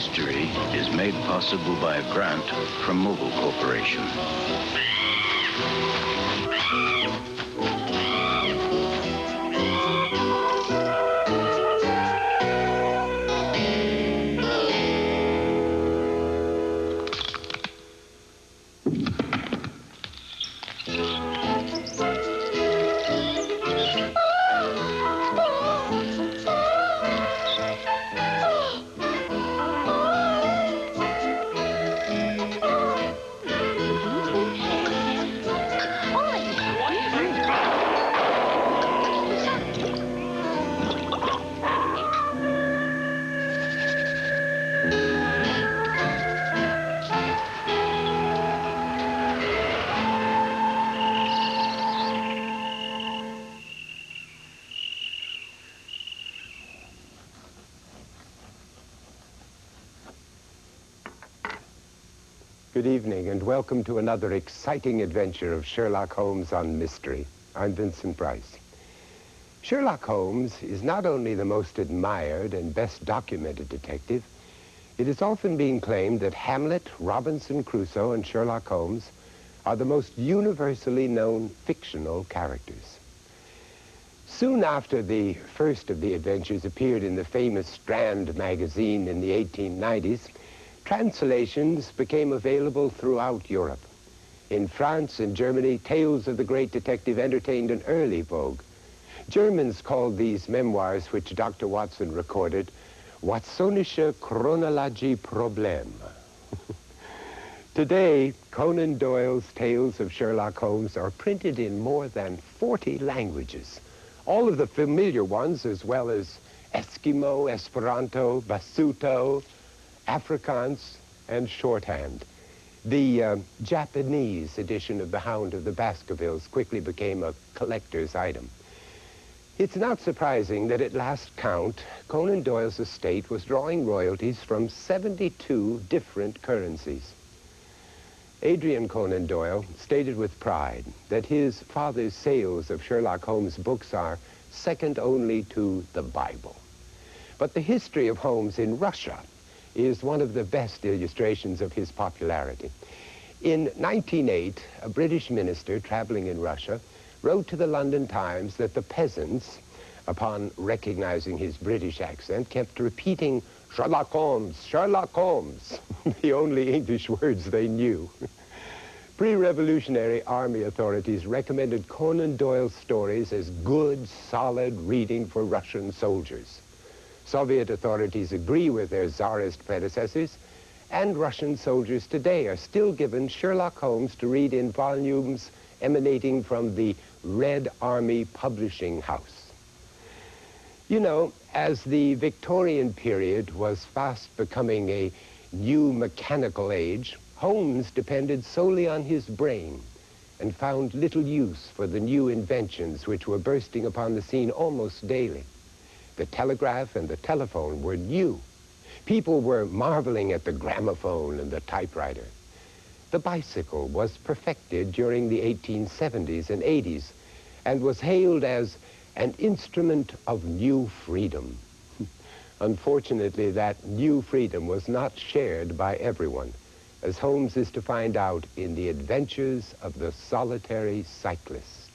history is made possible by a grant from Mobil Corporation. Good evening, and welcome to another exciting adventure of Sherlock Holmes on Mystery. I'm Vincent Price. Sherlock Holmes is not only the most admired and best documented detective, it is often being claimed that Hamlet, Robinson Crusoe, and Sherlock Holmes are the most universally known fictional characters. Soon after the first of the adventures appeared in the famous Strand magazine in the 1890s, translations became available throughout Europe. In France and Germany, tales of the great detective entertained an early vogue. Germans called these memoirs, which Dr. Watson recorded, Watsonische Chronologie Problem. Today, Conan Doyle's tales of Sherlock Holmes are printed in more than 40 languages. All of the familiar ones, as well as Eskimo, Esperanto, Basuto, Afrikaans, and shorthand. The Japanese edition of The Hound of the Baskervilles quickly became a collector's item. It's not surprising that at last count, Conan Doyle's estate was drawing royalties from 72 different currencies. Adrian Conan Doyle stated with pride that his father's sales of Sherlock Holmes books are second only to the Bible. But the history of Holmes in Russia is one of the best illustrations of his popularity. In 1908, a British minister traveling in Russia wrote to the London Times that the peasants, upon recognizing his British accent, kept repeating, "Sherlock Holmes, Sherlock Holmes," the only English words they knew. Pre-revolutionary army authorities recommended Conan Doyle's stories as good, solid reading for Russian soldiers. Soviet authorities agree with their Tsarist predecessors, and Russian soldiers today are still given Sherlock Holmes to read in volumes emanating from the Red Army Publishing House. You know, as the Victorian period was fast becoming a new mechanical age, Holmes depended solely on his brain and found little use for the new inventions which were bursting upon the scene almost daily. The telegraph and the telephone were new. People were marveling at the gramophone and the typewriter. The bicycle was perfected during the 1870s and 80s and was hailed as an instrument of new freedom. Unfortunately, that new freedom was not shared by everyone, as Holmes is to find out in The Adventures of the Solitary Cyclist.